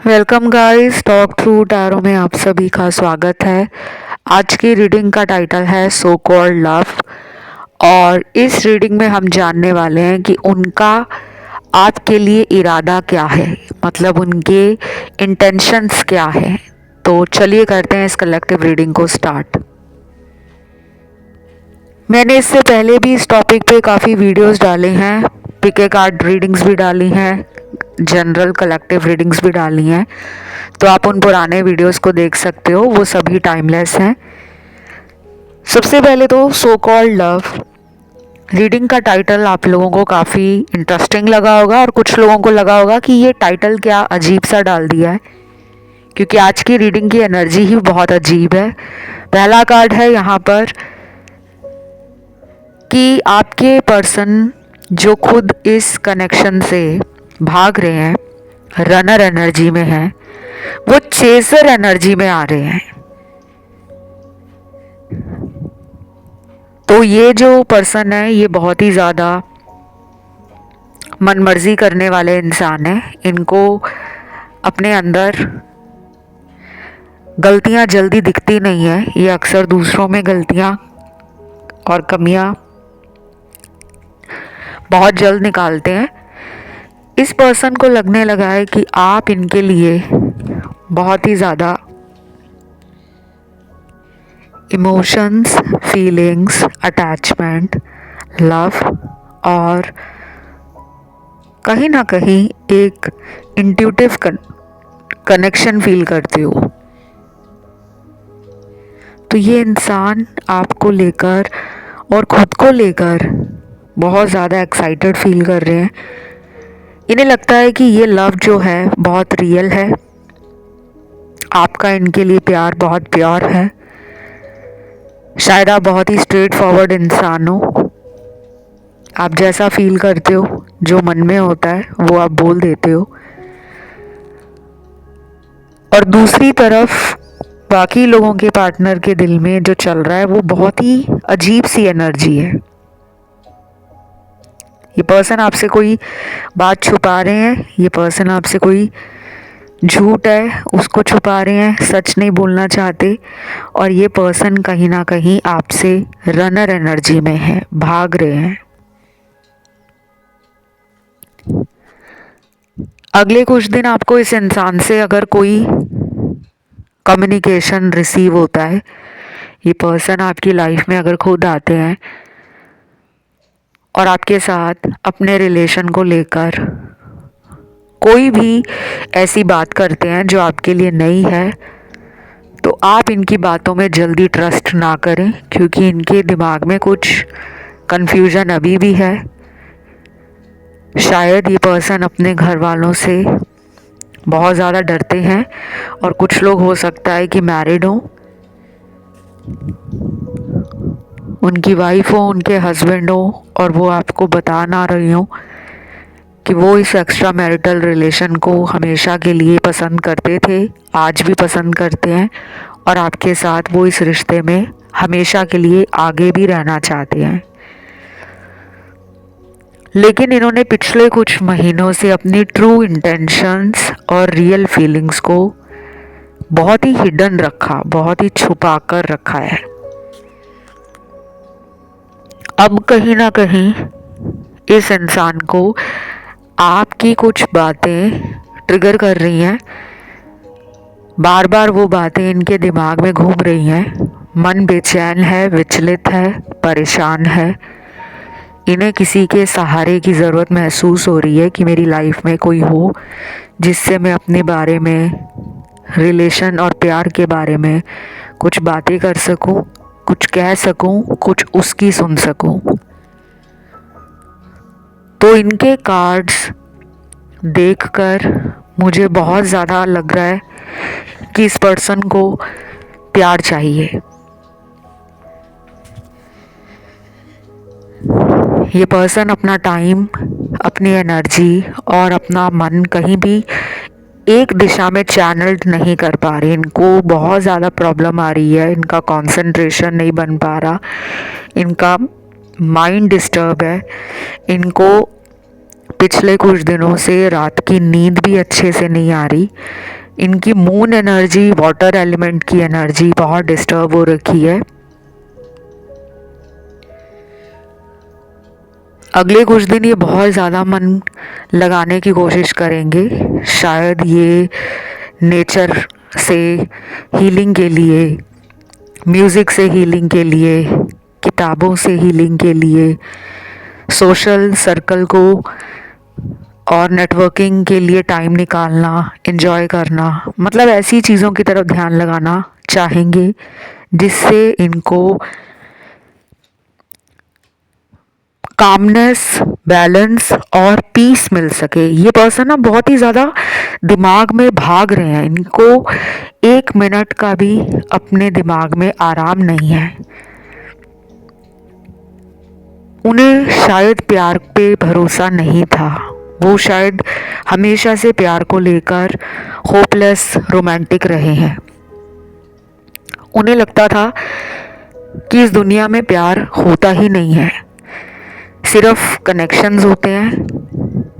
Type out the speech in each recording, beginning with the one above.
Welcome guys, talk through tarot में आप सभी का स्वागत है। आज की रीडिंग का टाइटल है सो कॉल्ड लव। और इस रीडिंग में हम जानने वाले हैं कि उनका आपके लिए इरादा क्या है, मतलब उनके इंटेंशंस क्या है। तो चलिए करते हैं इस कलेक्टिव रीडिंग को स्टार्ट। मैंने इससे पहले भी इस टॉपिक पे काफ़ी वीडियोस डाले हैं, पिके कार्ड रीडिंग्स भी डाली हैं, जनरल कलेक्टिव रीडिंग्स भी डाली हैं। तो आप उन पुराने वीडियोस को देख सकते हो, वो सभी टाइमलेस हैं। सबसे पहले तो सो कॉल्ड लव रीडिंग का टाइटल आप लोगों को काफ़ी इंटरेस्टिंग लगा होगा और कुछ लोगों को लगा होगा कि ये टाइटल क्या अजीब सा डाल दिया है, क्योंकि आज की रीडिंग की एनर्जी ही बहुत अजीब है। पहला कार्ड है यहाँ पर कि आपके पर्सन जो खुद इस कनेक्शन से भाग रहे हैं, रनर एनर्जी में हैं, वो चेजर एनर्जी में आ रहे हैं। तो ये जो पर्सन है ये बहुत ही ज़्यादा मनमर्जी करने वाले इंसान है। इनको अपने अंदर गलतियां जल्दी दिखती नहीं है, ये अक्सर दूसरों में गलतियां और कमियां बहुत जल्द निकालते हैं। इस पर्सन को लगने लगा है कि आप इनके लिए बहुत ही ज़्यादा इमोशंस, फीलिंग्स, अटैचमेंट, लव और कहीं ना कहीं एक इंट्यूटिव कनेक्शन फील करते हो। तो ये इंसान आपको लेकर और खुद को लेकर बहुत ज़्यादा एक्साइटेड फील कर रहे हैं। इन्हें लगता है कि ये लव जो है बहुत रियल है, आपका इनके लिए प्यार बहुत प्योर है। शायद आप बहुत ही स्ट्रेट फॉरवर्ड इंसान हो, आप जैसा फील करते हो, जो मन में होता है वो आप बोल देते हो। और दूसरी तरफ बाकी लोगों के पार्टनर के दिल में जो चल रहा है वो बहुत ही अजीब सी एनर्जी है। ये पर्सन आपसे कोई बात छुपा रहे हैं, ये पर्सन आपसे कोई झूठ है उसको छुपा रहे हैं, सच नहीं बोलना चाहते। और ये पर्सन कहीं ना कहीं आपसे रनर एनर्जी में है, भाग रहे हैं। अगले कुछ दिन आपको इस इंसान से अगर कोई कम्युनिकेशन रिसीव होता है, ये पर्सन आपकी लाइफ में अगर खुद आते हैं और आपके साथ अपने रिलेशन को लेकर कोई भी ऐसी बात करते हैं जो आपके लिए नई है, तो आप इनकी बातों में जल्दी ट्रस्ट ना करें, क्योंकि इनके दिमाग में कुछ कन्फ्यूजन अभी भी है। शायद ये पर्सन अपने घर वालों से बहुत ज़्यादा डरते हैं और कुछ लोग हो सकता है कि मैरिड हों, उनकी वाइफ हो, उनके हस्बैंड हो, और वो आपको बता ना रही हो कि वो इस एक्स्ट्रा मैरिटल रिलेशन को हमेशा के लिए पसंद करते थे, आज भी पसंद करते हैं, और आपके साथ वो इस रिश्ते में हमेशा के लिए आगे भी रहना चाहते हैं। लेकिन इन्होंने पिछले कुछ महीनों से अपनी ट्रू इंटेंशंस और रियल फीलिंग्स को बहुत ही हिडन रखा, बहुत ही छुपा कर रखा है। अब कहीं ना कहीं इस इंसान को आपकी कुछ बातें ट्रिगर कर रही हैं, बार बार वो बातें इनके दिमाग में घूम रही हैं। मन बेचैन है, विचलित है, परेशान है। इन्हें किसी के सहारे की ज़रूरत महसूस हो रही है कि मेरी लाइफ में कोई हो जिससे मैं अपने बारे में, रिलेशन और प्यार के बारे में कुछ बातें कर सकूं, कुछ कह सकूं, कुछ उसकी सुन सकूं। तो इनके कार्ड्स देखकर मुझे बहुत ज़्यादा लग रहा है कि इस पर्सन को प्यार चाहिए। ये पर्सन अपना टाइम, अपनी एनर्जी और अपना मन कहीं भी एक दिशा में चैनल्ड नहीं कर पा रहे। इनको बहुत ज़्यादा प्रॉब्लम आ रही है, इनका कंसंट्रेशन नहीं बन पा रहा, इनका माइंड डिस्टर्ब है, इनको पिछले कुछ दिनों से रात की नींद भी अच्छे से नहीं आ रही। इनकी मून एनर्जी, वाटर एलिमेंट की एनर्जी बहुत डिस्टर्ब हो रखी है। अगले कुछ दिन ये बहुत ज़्यादा मन लगाने की कोशिश करेंगे। शायद ये नेचर से हीलिंग के लिए, म्यूज़िक से हीलिंग के लिए, किताबों से हीलिंग के लिए, सोशल सर्कल को और नेटवर्किंग के लिए टाइम निकालना, एंजॉय करना, मतलब ऐसी चीज़ों की तरफ ध्यान लगाना चाहेंगे जिससे इनको कामनेस, बैलेंस और पीस मिल सके। ये पर्सन ना बहुत ही ज़्यादा दिमाग में भाग रहे हैं। इनको 1 मिनट का भी अपने दिमाग में आराम नहीं है। उन्हें शायद प्यार पे भरोसा नहीं था। वो शायद हमेशा से प्यार को लेकर होपलेस रोमांटिक रहे हैं। उन्हें लगता था कि इस दुनिया में प्यार होता ही नहीं है, सिर्फ कनेक्शंस होते हैं,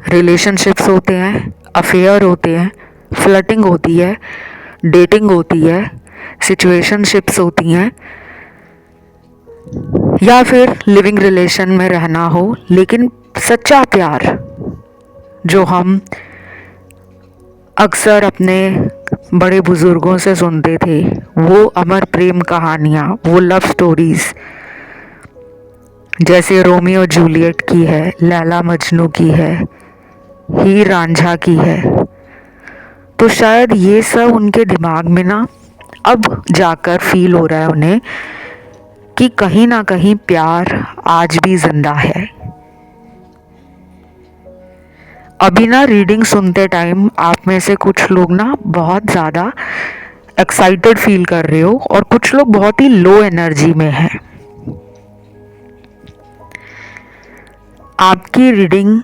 रिलेशनशिप्स होते हैं, अफेयर होते हैं, फ्लर्टिंग होती है, डेटिंग होती है, सिचुएशनशिप्स होती हैं, या फिर लिविंग रिलेशन में रहना हो। लेकिन सच्चा प्यार जो हम अक्सर अपने बड़े बुज़ुर्गों से सुनते थे, वो अमर प्रेम कहानियाँ, वो लव स्टोरीज़ जैसे रोमियो जूलियट की है, लैला मजनू की है, हीर रांझा की है, तो शायद ये सब उनके दिमाग में ना अब जाकर फील हो रहा है उन्हें कि कहीं ना कहीं प्यार आज भी जिंदा है। अभी ना रीडिंग सुनते टाइम आप में से कुछ लोग ना बहुत ज़्यादा एक्साइटेड फील कर रहे हो और कुछ लोग बहुत ही लो एनर्जी में हैं। आपकी रीडिंग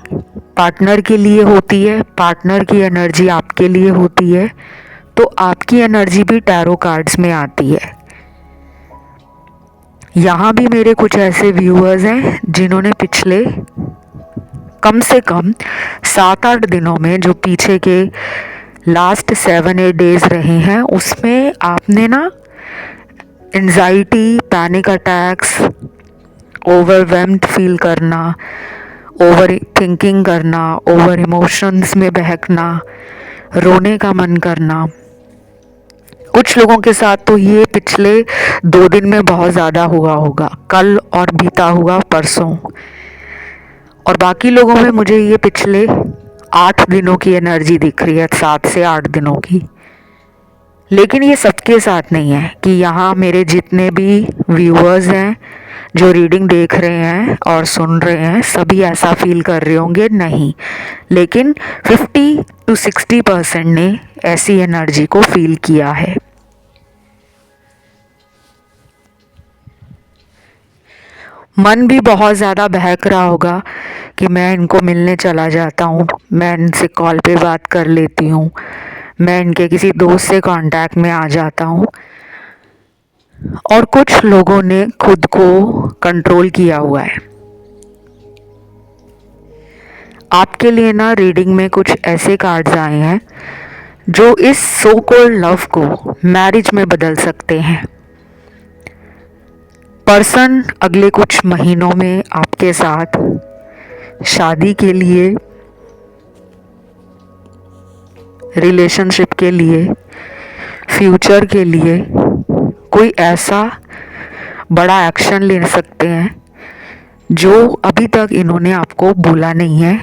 पार्टनर के लिए होती है, पार्टनर की एनर्जी आपके लिए होती है, तो आपकी एनर्जी भी टैरो कार्ड्स में आती है। यहाँ भी मेरे कुछ ऐसे व्यूअर्स हैं जिन्होंने पिछले कम से कम 7-8 दिनों में, जो पीछे के लास्ट 7-8 डेज रहे हैं, उसमें आपने ना anxiety, panic attacks, overwhelmed feel करना, ओवर थिंकिंग करना, ओवर इमोशंस में बहकना, रोने का मन करना। कुछ लोगों के साथ तो ये पिछले 2 दिन में बहुत ज़्यादा हुआ होगा, कल और बीता हुआ परसों, और बाकी लोगों में मुझे ये पिछले 8 दिनों की एनर्जी दिख रही है, 7 से 8 दिनों की। लेकिन ये सबके साथ नहीं है कि यहाँ मेरे जितने भी व्यूअर्स हैं जो रीडिंग देख रहे हैं और सुन रहे हैं, सभी ऐसा फील कर रहे होंगे, नहीं। लेकिन 50-60% ने ऐसी एनर्जी को फील किया है। मन भी बहुत ज़्यादा बहक रहा होगा कि मैं इनको मिलने चला जाता हूँ, मैं इनसे कॉल पे बात कर लेती हूँ, मैं इनके किसी दोस्त से कांटेक्ट में आ जाता हूँ। और कुछ लोगों ने खुद को कंट्रोल किया हुआ है। आपके लिए ना रीडिंग में कुछ ऐसे कार्ड्स आए हैं जो इस सो कॉल्ड लव को मैरिज में बदल सकते हैं। पर्सन अगले कुछ महीनों में आपके साथ शादी के लिए, रिलेशनशिप के लिए, फ्यूचर के लिए कोई ऐसा बड़ा एक्शन ले सकते हैं जो अभी तक इन्होंने आपको बोला नहीं है,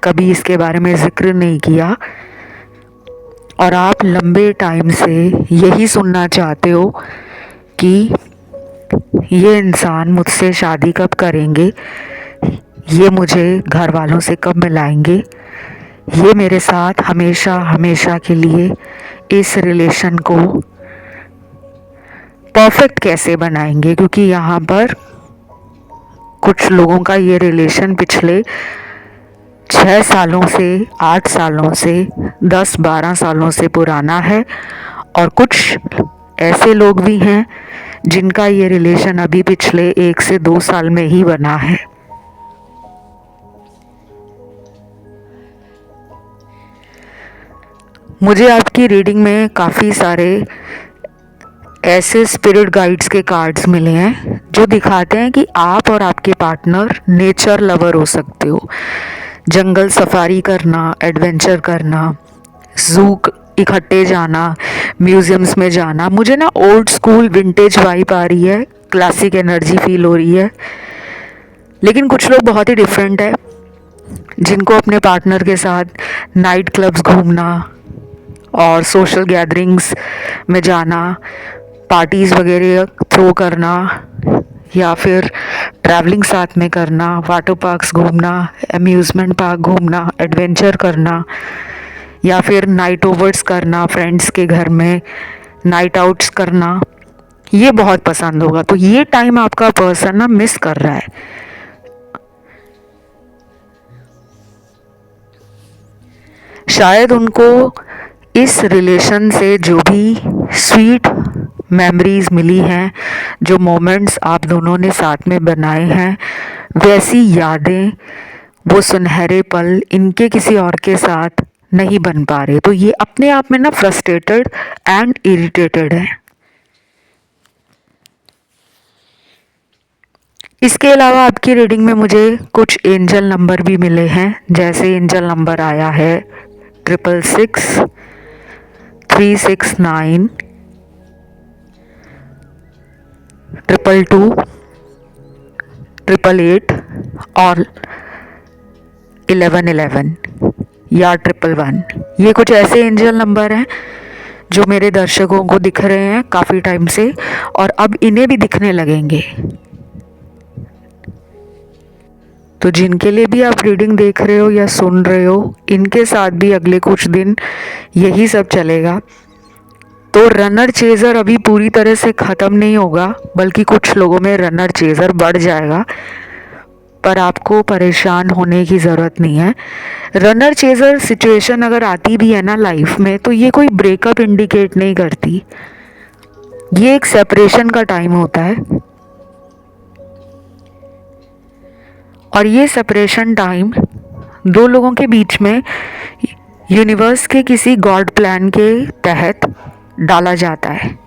कभी इसके बारे में जिक्र नहीं किया, और आप लंबे टाइम से यही सुनना चाहते हो कि ये इंसान मुझसे शादी कब करेंगे, ये मुझे घर वालों से कब मिलाएंगे, ये मेरे साथ हमेशा हमेशा के लिए इस रिलेशन को परफेक्ट कैसे बनाएंगे। क्योंकि यहाँ पर कुछ लोगों का ये रिलेशन पिछले 6 सालों से, 8 सालों से, 10-12 सालों से पुराना है, और कुछ ऐसे लोग भी हैं जिनका ये रिलेशन अभी पिछले 1 से 2 साल में ही बना है। मुझे आपकी रीडिंग में काफ़ी सारे ऐसे स्पिरिट गाइड्स के कार्ड्स मिले हैं जो दिखाते हैं कि आप और आपके पार्टनर नेचर लवर हो सकते हो। जंगल सफारी करना, एडवेंचर करना, जू इकट्ठे जाना, म्यूज़ियम्स में जाना। मुझे ना ओल्ड स्कूल विंटेज वाइब आ रही है, क्लासिक एनर्जी फील हो रही है। लेकिन कुछ लोग बहुत ही डिफरेंट है, जिनको अपने पार्टनर के साथ नाइट क्लब्स घूमना और सोशल गैदरिंग्स में जाना, पार्टीज़ वगैरह थ्रो करना, या फिर ट्रैवलिंग साथ में करना, वाटर पार्क्स घूमना, अम्यूज़मेंट पार्क घूमना, एडवेंचर करना, या फिर नाइट ओवर्स करना, फ्रेंड्स के घर में नाइट आउट्स करना, ये बहुत पसंद होगा। तो ये टाइम आपका पर्सन ना मिस कर रहा है। शायद उनको इस रिलेशन से जो भी स्वीट मेमोरीज मिली हैं, जो मोमेंट्स आप दोनों ने साथ में बनाए हैं, वैसी यादें, वो सुनहरे पल इनके किसी और के साथ नहीं बन पा रहे। तो ये अपने आप में ना फ्रस्ट्रेटेड एंड इरिटेटेड है। इसके अलावा आपकी रीडिंग में मुझे कुछ एंजल नंबर भी मिले हैं। जैसे एंजल नंबर आया है 666, 369, 222, 888 और 1111 या 111। ये कुछ ऐसे एंजल नंबर हैं जो मेरे दर्शकों को दिख रहे हैं काफ़ी टाइम से, और अब इन्हें भी दिखने लगेंगे। तो जिनके लिए भी आप रीडिंग देख रहे हो या सुन रहे हो, इनके साथ भी अगले कुछ दिन यही सब चलेगा। तो रनर चेज़र अभी पूरी तरह से ख़त्म नहीं होगा, बल्कि कुछ लोगों में रनर चेज़र बढ़ जाएगा, पर आपको परेशान होने की ज़रूरत नहीं है। रनर चेज़र सिचुएशन अगर आती भी है ना लाइफ में, तो ये कोई ब्रेकअप इंडिकेट नहीं करती। ये एक सेपरेशन का टाइम होता है, और ये सेपरेशन टाइम दो लोगों के बीच में यूनिवर्स के किसी गॉड प्लान के तहत डाला जाता है।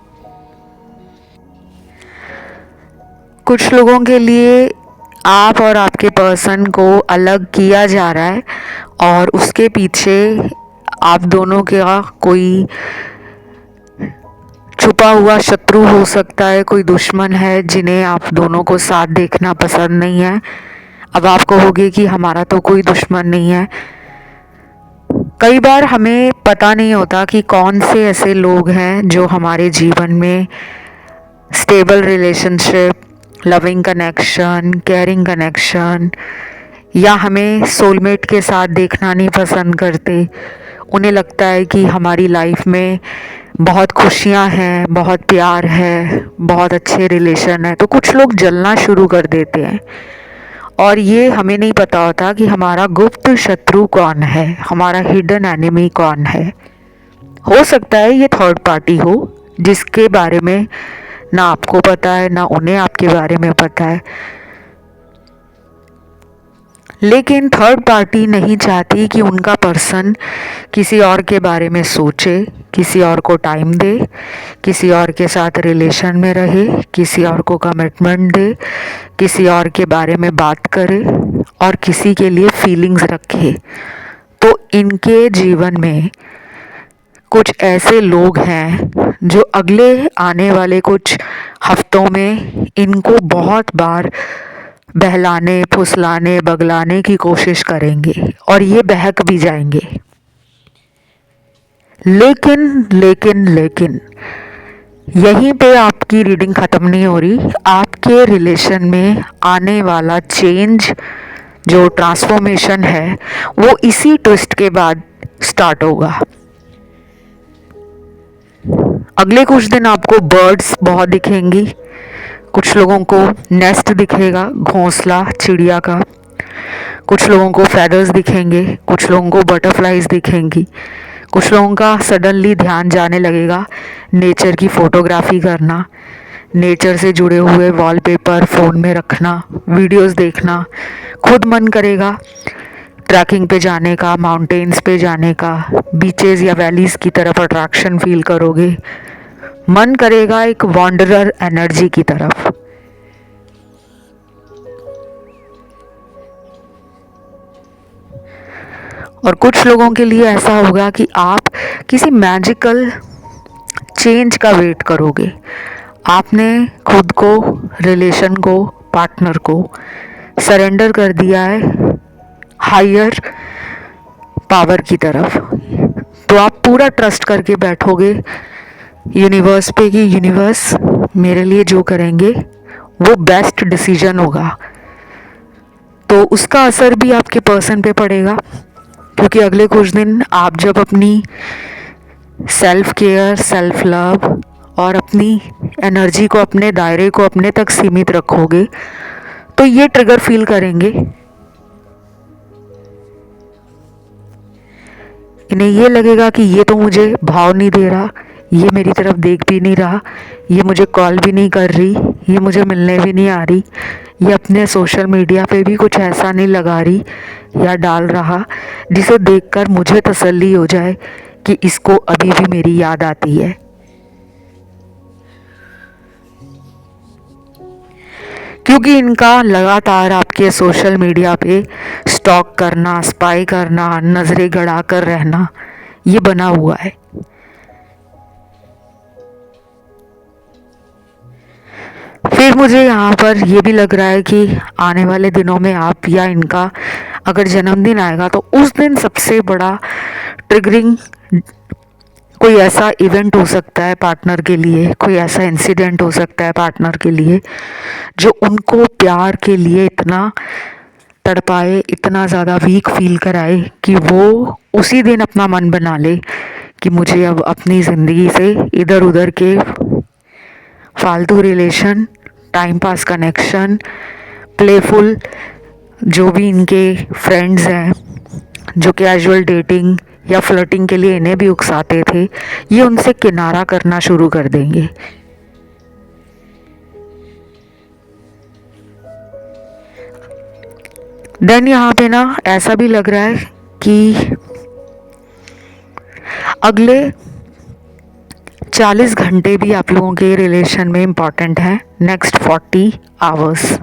कुछ लोगों के लिए आप और आपके पर्सन को अलग किया जा रहा है, और उसके पीछे आप दोनों का कोई छुपा हुआ शत्रु हो सकता है, कोई दुश्मन है जिन्हें आप दोनों को साथ देखना पसंद नहीं है। अब आप कहोगे कि हमारा तो कोई दुश्मन नहीं है। कई बार हमें पता नहीं होता कि कौन से ऐसे लोग हैं जो हमारे जीवन में stable relationship, loving connection, caring connection, या हमें सोलमेट के साथ देखना नहीं पसंद करते। उन्हें लगता है कि हमारी लाइफ में बहुत खुशियां हैं, बहुत प्यार है, बहुत अच्छे रिलेशन है। तो कुछ लोग जलना शुरू कर देते हैं, और ये हमें नहीं पता होता कि हमारा गुप्त शत्रु कौन है, हमारा हिडन एनिमी कौन है। हो सकता है ये थर्ड पार्टी हो, जिसके बारे में ना आपको पता है ना उन्हें आपके बारे में पता है। लेकिन थर्ड पार्टी नहीं चाहती कि उनका पर्सन किसी और के बारे में सोचे, किसी और को टाइम दे, किसी और के साथ रिलेशन में रहे, किसी और को कमिटमेंट दे, किसी और के बारे में बात करे और किसी के लिए फीलिंग्स रखे। तो इनके जीवन में कुछ ऐसे लोग हैं जो अगले आने वाले कुछ हफ्तों में इनको बहुत बार बहलाने, फुसलाने, बगलाने की कोशिश करेंगे, और ये बहक भी जाएंगे। लेकिन यहीं पे आपकी रीडिंग ख़त्म नहीं हो रही। आपके रिलेशन में आने वाला चेंज, जो ट्रांसफॉर्मेशन है, वो इसी ट्विस्ट के बाद स्टार्ट होगा। अगले कुछ दिन आपको बर्ड्स बहुत दिखेंगी। कुछ लोगों को नेस्ट दिखेगा, घोंसला चिड़िया का। कुछ लोगों को फेदर्स दिखेंगे, कुछ लोगों को बटरफ्लाइज दिखेंगी। कुछ लोगों का सडनली ध्यान जाने लगेगा नेचर की फ़ोटोग्राफी करना, नेचर से जुड़े हुए वॉलपेपर फ़ोन में रखना, वीडियोस देखना। खुद मन करेगा ट्रैकिंग पे जाने का, माउंटेन्स पे जाने का, बीचेस या वैलीज की तरफ अट्रैक्शन फील करोगे। मन करेगा एक वॉन्डरर एनर्जी की तरफ। और कुछ लोगों के लिए ऐसा होगा कि आप किसी मैजिकल चेंज का वेट करोगे। आपने खुद को, रिलेशन को, पार्टनर को सरेंडर कर दिया है हायर पावर की तरफ। तो आप पूरा ट्रस्ट करके बैठोगे यूनिवर्स पे कि यूनिवर्स मेरे लिए जो करेंगे वो बेस्ट डिसीजन होगा। तो उसका असर भी आपके पर्सन पे पड़ेगा, क्योंकि अगले कुछ दिन आप जब अपनी सेल्फ केयर, सेल्फ लव और अपनी एनर्जी को, अपने दायरे को अपने तक सीमित रखोगे तो ये ट्रिगर फील करेंगे। इन्हें ये लगेगा कि ये तो मुझे भाव नहीं दे रहा, ये मेरी तरफ देख भी नहीं रहा, ये मुझे कॉल भी नहीं कर रही, ये मुझे मिलने भी नहीं आ रही, ये अपने सोशल मीडिया पे भी कुछ ऐसा नहीं लगा रही या डाल रहा जिसे देखकर मुझे तसल्ली हो जाए कि इसको अभी भी मेरी याद आती है। क्योंकि इनका लगातार आपके सोशल मीडिया पे स्टॉक करना, स्पाई करना, नज़रें गड़ा कर रहना ये बना हुआ है। फिर मुझे यहाँ पर ये भी लग रहा है कि आने वाले दिनों में आप या इनका अगर जन्मदिन आएगा तो उस दिन सबसे बड़ा ट्रिगरिंग कोई ऐसा इवेंट हो सकता है पार्टनर के लिए, कोई ऐसा इंसिडेंट हो सकता है पार्टनर के लिए जो उनको प्यार के लिए इतना तड़पाए, इतना ज़्यादा वीक फील कराए कि वो उसी दिन अपना मन बना ले कि मुझे अब अपनी ज़िंदगी से इधर उधर के फालतू relation, time pass connection, playful जो भी इनके फ्रेंड्स हैं जो कैजुअल डेटिंग या फ्लर्टिंग के लिए इन्हें भी उकसाते थे, ये उनसे किनारा करना शुरू कर देंगे। देन यहाँ पे ना ऐसा भी लग रहा है कि अगले 40 घंटे भी आप लोगों के रिलेशन में इम्पॉर्टेंट है। नेक्स्ट 40 आवर्स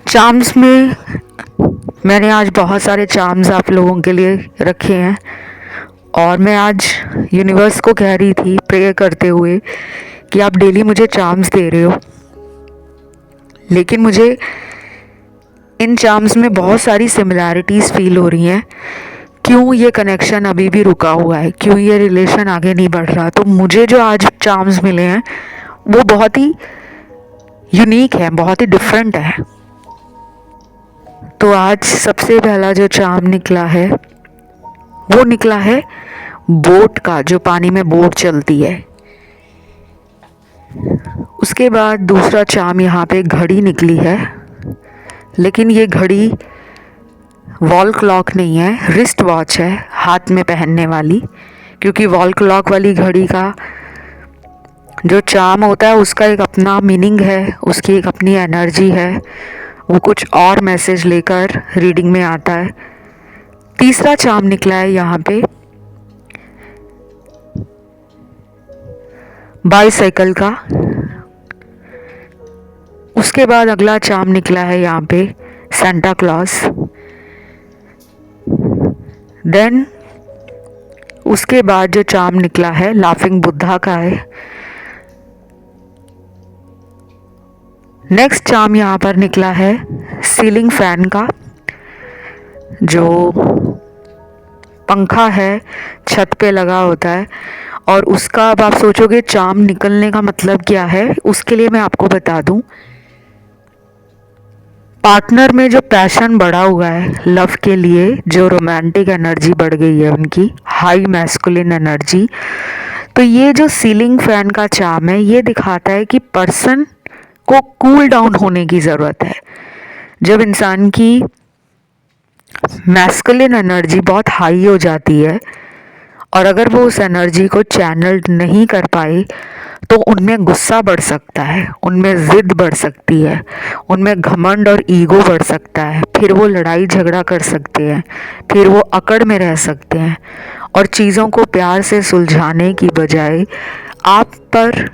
चार्म्स में मैंने आज बहुत सारे चार्म्स आप लोगों के लिए रखे हैं और मैं आज यूनिवर्स को कह रही थी प्रे करते हुए कि आप डेली मुझे चार्म्स दे रहे हो, लेकिन मुझे इन चार्म्स में बहुत सारी सिमिलैरिटीज़ फील हो रही हैं। क्यों ये कनेक्शन अभी भी रुका हुआ है, क्यों ये रिलेशन आगे नहीं बढ़ रहा। तो मुझे जो आज चार्म्स मिले हैं वो बहुत ही यूनिक है, बहुत ही डिफरेंट है। तो आज सबसे पहला जो चार्म निकला है वो निकला है बोट का, जो पानी में बोट चलती है। उसके बाद दूसरा चार्म यहाँ पे घड़ी निकली है, लेकिन ये घड़ी वॉल क्लॉक नहीं है, रिस्ट वॉच है, हाथ में पहनने वाली। क्योंकि वॉल क्लॉक वाली घड़ी का जो चार्म होता है उसका एक अपना मीनिंग है, उसकी एक अपनी एनर्जी है, वो कुछ और मैसेज लेकर रीडिंग में आता है। तीसरा चार्म निकला है यहाँ पे बाईसाइकिल का। उसके बाद अगला चार्म निकला है यहाँ पे सेंटा क्लॉस। देन उसके बाद जो चार्म निकला है लाफिंग बुद्धा का है। नेक्स्ट चार्म यहाँ पर निकला है सीलिंग फैन का, जो पंखा है छत पे लगा होता है। और उसका अब आप सोचोगे चार्म निकलने का मतलब क्या है, उसके लिए मैं आपको बता दूं। पार्टनर में जो पैशन बढ़ा हुआ है लव के लिए, जो रोमांटिक एनर्जी बढ़ गई है उनकी, हाई मैस्कुलिन एनर्जी, तो ये जो सीलिंग फैन का चार्म है ये दिखाता है कि पर्सन को कूल डाउन होने की ज़रूरत है। जब इंसान की मैस्कुलिन एनर्जी बहुत हाई हो जाती है और अगर वो उस एनर्जी को चैनल नहीं कर पाए तो उनमें गुस्सा बढ़ सकता है, उनमें ज़िद बढ़ सकती है, उनमें घमंड और ईगो बढ़ सकता है, फिर वो लड़ाई झगड़ा कर सकते हैं, फिर वो अकड़ में रह सकते हैं और चीज़ों को प्यार से सुलझाने की बजाय आप पर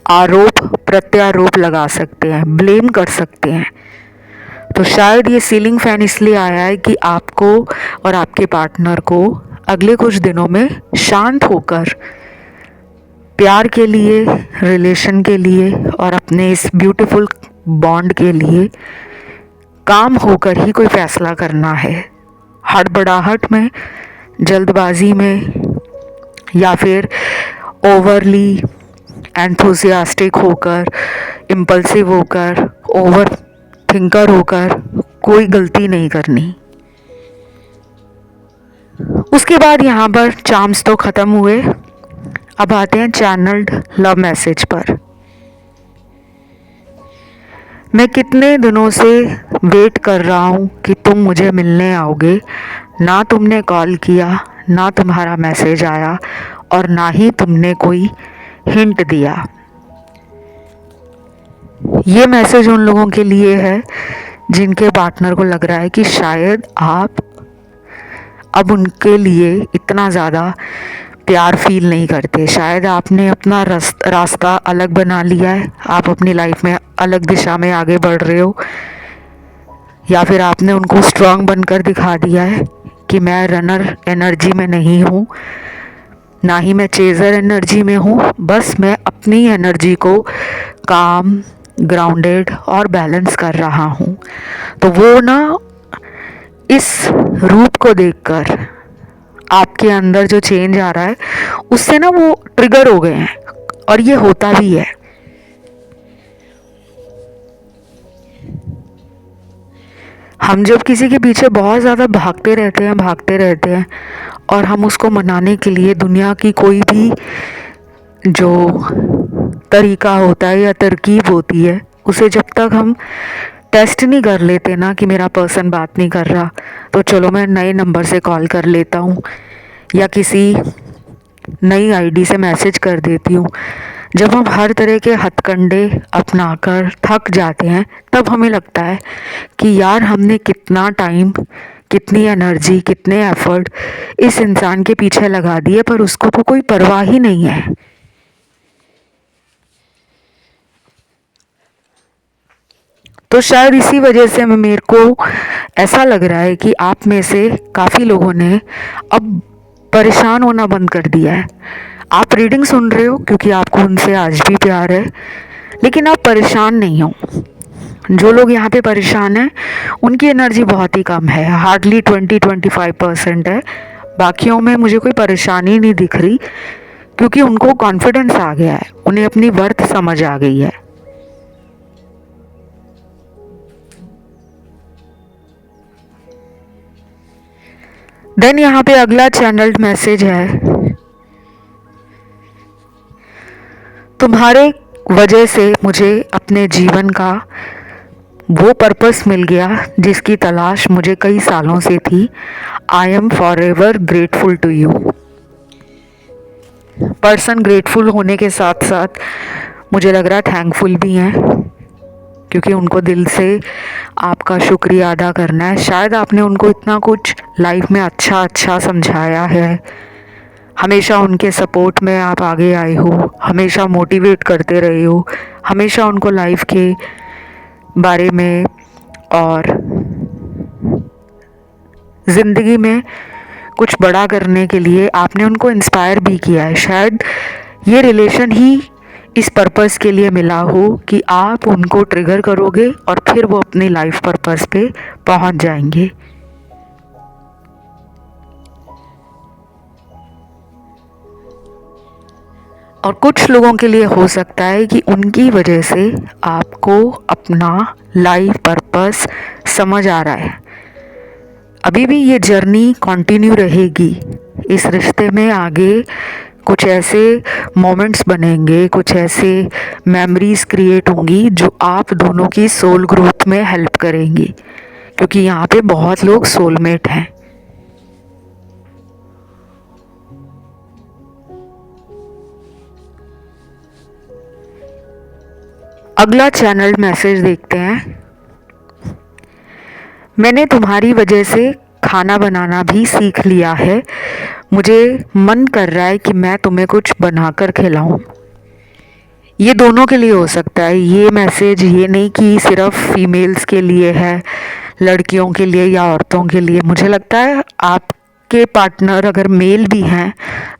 आरोप प्रत्यारोप लगा सकते हैं, ब्लेम कर सकते हैं। तो शायद ये सीलिंग फ़ैन इसलिए आया है कि आपको और आपके पार्टनर को अगले कुछ दिनों में शांत होकर प्यार के लिए, रिलेशन के लिए और अपने इस ब्यूटीफुल बॉन्ड के लिए काम होकर ही कोई फ़ैसला करना है। हड़बड़ाहट में, जल्दबाजी में या फिर ओवरली एंथुसियास्टिक होकर, इम्पल्सिव होकर, ओवर थिंकर होकर कोई गलती नहीं करनी। उसके बाद यहाँ पर चार्म्स तो ख़त्म हुए, अब आते हैं चैनल्ड लव मैसेज पर। मैं कितने दिनों से वेट कर रहा हूँ कि तुम मुझे मिलने आओगे, ना तुमने कॉल किया, ना तुम्हारा मैसेज आया और ना ही तुमने कोई हिंट दिया। ये मैसेज उन लोगों के लिए है जिनके पार्टनर को लग रहा है कि शायद आप अब उनके लिए इतना ज़्यादा प्यार फील नहीं करते, शायद आपने अपना रास्ता अलग बना लिया है, आप अपनी लाइफ में अलग दिशा में आगे बढ़ रहे हो, या फिर आपने उनको स्ट्रांग बनकर दिखा दिया है कि मैं रनर एनर्जी में नहीं हूँ, ना ही मैं चेज़र एनर्जी में हूँ, बस मैं अपनी एनर्जी को काम, ग्राउंडेड और बैलेंस कर रहा हूँ। तो वो ना इस रूप को देखकर आपके अंदर जो चेंज आ रहा है उससे ना वो ट्रिगर हो गए हैं और ये होता भी है। हम जब किसी के पीछे बहुत ज़्यादा भागते रहते हैं और हम उसको मनाने के लिए दुनिया की कोई भी जो तरीका होता है या तरकीब होती है उसे जब तक हम टेस्ट नहीं कर लेते ना कि मेरा पर्सन बात नहीं कर रहा, तो चलो मैं नए नंबर से कॉल कर लेता हूँ या किसी नई आईडी से मैसेज कर देती हूँ। जब हम हर तरह के हथकंडे अपनाकर थक जाते हैं तब हमें लगता है कि यार हमने कितना टाइम, कितनी एनर्जी, कितने एफर्ट इस इंसान के पीछे लगा दिए पर उसको तो कोई परवाह ही नहीं है। तो शायद इसी वजह से मेरे को ऐसा लग रहा है कि आप में से काफ़ी लोगों ने अब परेशान होना बंद कर दिया है। आप रीडिंग सुन रहे हो क्योंकि आपको उनसे आज भी प्यार है, लेकिन आप परेशान नहीं हो। जो लोग यहाँ पे परेशान हैं उनकी एनर्जी बहुत ही कम है, हार्डली 20-25% है। बाकियों में मुझे कोई परेशानी नहीं दिख रही क्योंकि उनको कॉन्फिडेंस आ गया है, उन्हें अपनी वर्थ समझ आ गई है। देन यहाँ पे अगला चैनल्ड मैसेज है, तुम्हारे वजह से मुझे अपने जीवन का वो पर्पस मिल गया जिसकी तलाश मुझे कई सालों से थी। I am forever grateful to you. Person grateful होने के साथ साथ मुझे लग रहा है थैंकफुल भी हैं क्योंकि उनको दिल से आपका शुक्रिया अदा करना है। शायद आपने उनको इतना कुछ लाइफ में अच्छा समझाया है, हमेशा उनके सपोर्ट में आप आगे आए हो, हमेशा मोटिवेट करते रहे हो, हमेशा उनको लाइफ के बारे में और ज़िंदगी में कुछ बड़ा करने के लिए आपने उनको इंस्पायर भी किया है। शायद ये रिलेशन ही इस पर्पस के लिए मिला हो कि आप उनको ट्रिगर करोगे और फिर वो अपनी लाइफ पर्पस पे पहुंच जाएंगे। और कुछ लोगों के लिए हो सकता है कि उनकी वजह से आपको अपना लाइफ पर्पस समझ आ रहा है। अभी भी ये जर्नी कंटिन्यू रहेगी। इस रिश्ते में आगे कुछ ऐसे मोमेंट्स बनेंगे, कुछ ऐसे मेमोरीज क्रिएट होंगी जो आप दोनों की सोल ग्रोथ में हेल्प करेंगी, क्योंकि यहाँ पे बहुत लोग सोलमेट हैं। अगला चैनल मैसेज देखते हैं। मैंने तुम्हारी वजह से खाना बनाना भी सीख लिया है। मुझे मन कर रहा है कि मैं तुम्हें कुछ बनाकर खिलाऊं। ये दोनों के लिए हो सकता है। ये मैसेज ये नहीं कि सिर्फ फीमेल्स के लिए है, लड़कियों के लिए या औरतों के लिए। मुझे लगता है आपके पार्टनर अगर मेल भी हैं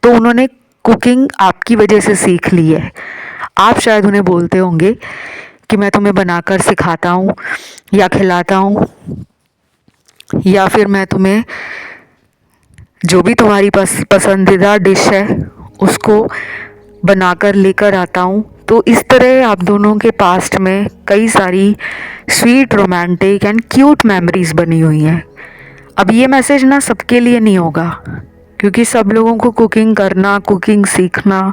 तो उन्होंने कुकिंग आपकी वजह से सीख ली है। आप शायद उन्हें बोलते होंगे कि मैं तुम्हें बनाकर सिखाता हूँ या खिलाता हूँ, या फिर मैं तुम्हें जो भी तुम्हारी पसंदीदा डिश है उसको बनाकर लेकर आता हूँ। तो इस तरह आप दोनों के पास्ट में कई सारी sweet, romantic and cute memories बनी हुई हैं। अब ये मैसेज ना सबके लिए नहीं होगा, क्योंकि सब लोगों को कुकिंग करना, कुकिंग सीखना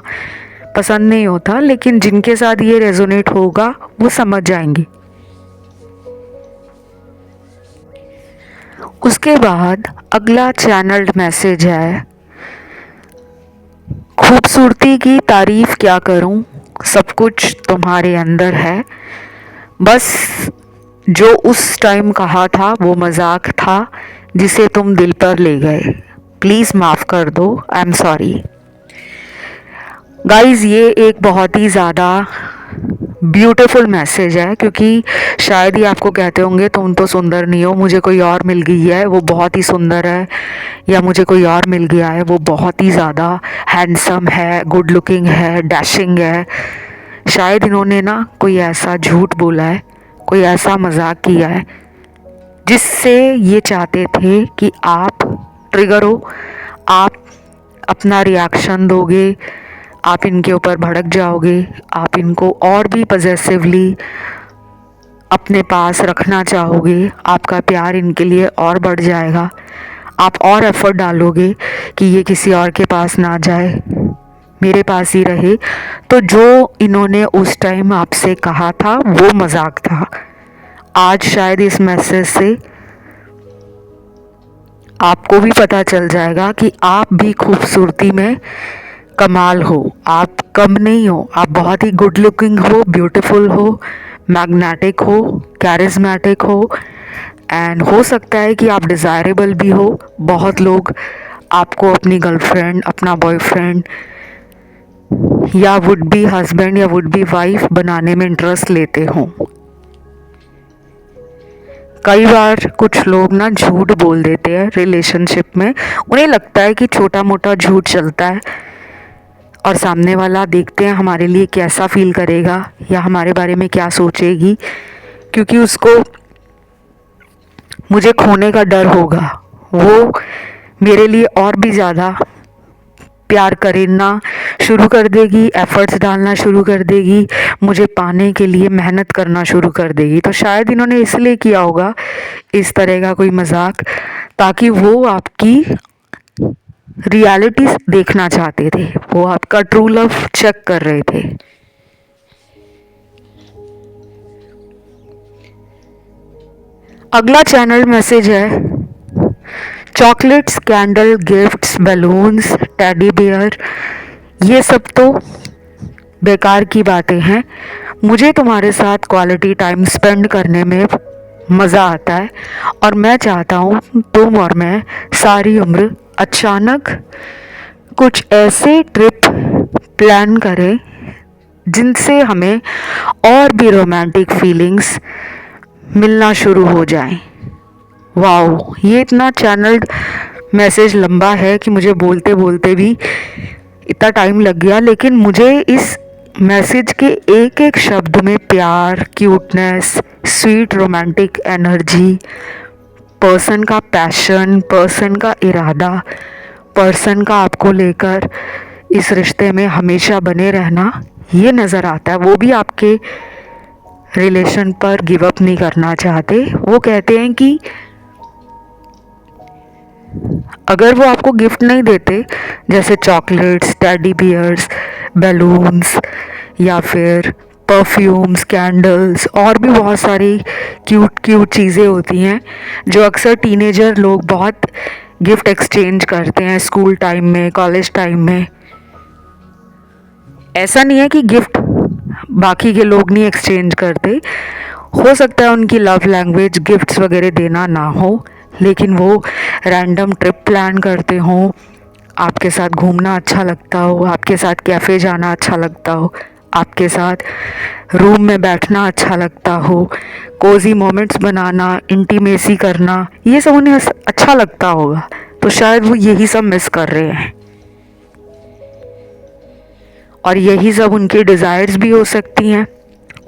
पसंद नहीं होता, लेकिन जिनके साथ ये रेजोनेट होगा वो समझ जाएंगे। उसके बाद अगला चैनल्ड मैसेज है, खूबसूरती की तारीफ क्या करूं, सब कुछ तुम्हारे अंदर है। बस जो उस टाइम कहा था वो मजाक था जिसे तुम दिल पर ले गए। प्लीज़ माफ़ कर दो, आई एम सॉरी। गाइज़, ये एक बहुत ही ज़्यादा ब्यूटीफुल मैसेज है, क्योंकि शायद ही आपको कहते होंगे तुम तो सुंदर नहीं हो, मुझे कोई और मिल गई है वो बहुत ही सुंदर है, या मुझे कोई और मिल गया है वो बहुत ही ज़्यादा हैंडसम है, गुड लुकिंग है, डैशिंग है। शायद इन्होंने ना कोई ऐसा झूठ बोला है, कोई ऐसा मजाक किया है जिससे ये चाहते थे कि आप ट्रिगर हो, आप अपना रिएक्शन दोगे, आप इनके ऊपर भड़क जाओगे, आप इनको और भी पॉजेसिवली अपने पास रखना चाहोगे, आपका प्यार इनके लिए और बढ़ जाएगा, आप और एफर्ट डालोगे कि ये किसी और के पास ना जाए, मेरे पास ही रहे। तो जो इन्होंने उस टाइम आपसे कहा था वो मजाक था। आज शायद इस मैसेज से आपको भी पता चल जाएगा कि आप भी खूबसूरती में कमाल हो, आप कम नहीं हो, आप बहुत ही गुड लुकिंग हो, ब्यूटीफुल हो, मैग्नेटिक हो, कैरिज्मेटिक हो, एंड हो सकता है कि आप डिज़ायरेबल भी हो। बहुत लोग आपको अपनी गर्लफ्रेंड, अपना बॉयफ्रेंड या वुड बी हस्बैंड या वुड बी वाइफ बनाने में इंटरेस्ट लेते हों। कई बार कुछ लोग ना झूठ बोल देते हैं रिलेशनशिप में। उन्हें लगता है कि छोटा मोटा झूठ चलता है और सामने वाला देखते हैं हमारे लिए कैसा फील करेगा या हमारे बारे में क्या सोचेगी, क्योंकि उसको मुझे खोने का डर होगा, वो मेरे लिए और भी ज़्यादा प्यार करना शुरू कर देगी, एफर्ट्स डालना शुरू कर देगी, मुझे पाने के लिए मेहनत करना शुरू कर देगी। तो शायद इन्होंने इसलिए किया होगा इस तरह का कोई मजाक, ताकि वो आपकी रियलिटी देखना चाहते थे, वो आपका ट्रू लव चेक कर रहे थे। अगला चैनल मैसेज है, chocolates, candle, gifts, balloons, teddy bear, ये सब तो बेकार की बातें हैं। मुझे तुम्हारे साथ क्वालिटी टाइम स्पेंड करने में मज़ा आता है और मैं चाहता हूँ तुम और मैं सारी उम्र अचानक कुछ ऐसे ट्रिप प्लान करें जिनसे हमें और भी रोमांटिक फीलिंग्स मिलना शुरू हो जाएं। वाओ, ये इतना चैनल्ड मैसेज लंबा है कि मुझे बोलते बोलते भी इतना टाइम लग गया, लेकिन मुझे इस मैसेज के एक एक शब्द में प्यार, cuteness, sweet romantic energy, person का पैशन, पर्सन का इरादा, पर्सन का आपको लेकर इस रिश्ते में हमेशा बने रहना, ये नज़र आता है। वो भी आपके रिलेशन पर गिव अप नहीं करना चाहते। वो कहते हैं कि अगर वो आपको गिफ्ट नहीं देते, जैसे चॉकलेट्स, टेडी बियर्स, बैलून्स या फिर परफ्यूम्स, कैंडल्स और भी बहुत सारी क्यूट क्यूट चीज़ें होती हैं जो अक्सर टीनेजर लोग बहुत गिफ्ट एक्सचेंज करते हैं स्कूल टाइम में, कॉलेज टाइम में। ऐसा नहीं है कि गिफ्ट बाकी के लोग नहीं एक्सचेंज करते। हो सकता है उनकी लव लैंग्वेज गिफ्ट्स वगैरह देना ना हो, लेकिन वो रैंडम ट्रिप प्लान करते हों, आपके साथ घूमना अच्छा लगता हो, आपके साथ कैफ़े जाना अच्छा लगता हो, आपके साथ रूम में बैठना अच्छा लगता हो, कोज़ी मोमेंट्स बनाना, इंटीमेसी करना, ये सब उन्हें अच्छा लगता होगा। तो शायद वो यही सब मिस कर रहे हैं, और यही सब उनकी डिज़ायर्स भी हो सकती हैं,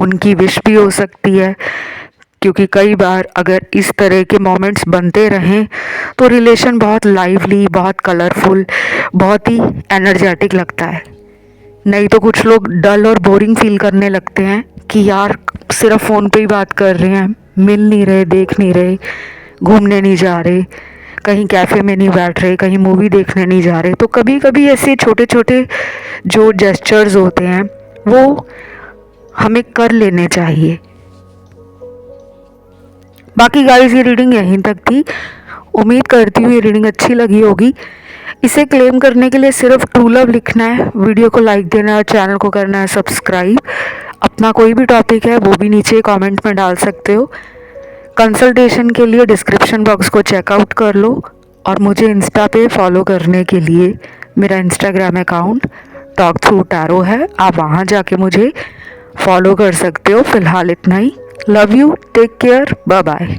उनकी विश भी हो सकती है। क्योंकि कई बार अगर इस तरह के मोमेंट्स बनते रहें तो रिलेशन बहुत लाइवली, बहुत कलरफुल, बहुत ही एनर्जेटिक लगता है। नहीं तो कुछ लोग डल और बोरिंग फील करने लगते हैं कि यार सिर्फ फ़ोन पे ही बात कर रहे हैं, मिल नहीं रहे, देख नहीं रहे, घूमने नहीं जा रहे, कहीं कैफ़े में नहीं बैठ रहे, कहीं मूवी देखने नहीं जा रहे। तो कभी कभी ऐसे छोटे छोटे जो जेस्चर्स होते हैं वो हमें कर लेने चाहिए। बाकी गाइस ये रीडिंग यहीं तक थी। उम्मीद करती हूँ ये रीडिंग अच्छी लगी होगी। इसे क्लेम करने के लिए सिर्फ ट्रू लव लिखना है, वीडियो को लाइक देना है और चैनल को करना है सब्सक्राइब। अपना कोई भी टॉपिक है वो भी नीचे कमेंट में डाल सकते हो। कंसल्टेशन के लिए डिस्क्रिप्शन बॉक्स को चेकआउट कर लो, और मुझे इंस्टा पे फॉलो करने के लिए मेरा Instagram account talk through tarot है, आप वहाँ जाके मुझे फॉलो कर सकते हो। फ़िलहाल इतना ही। Love you, take care, bye bye.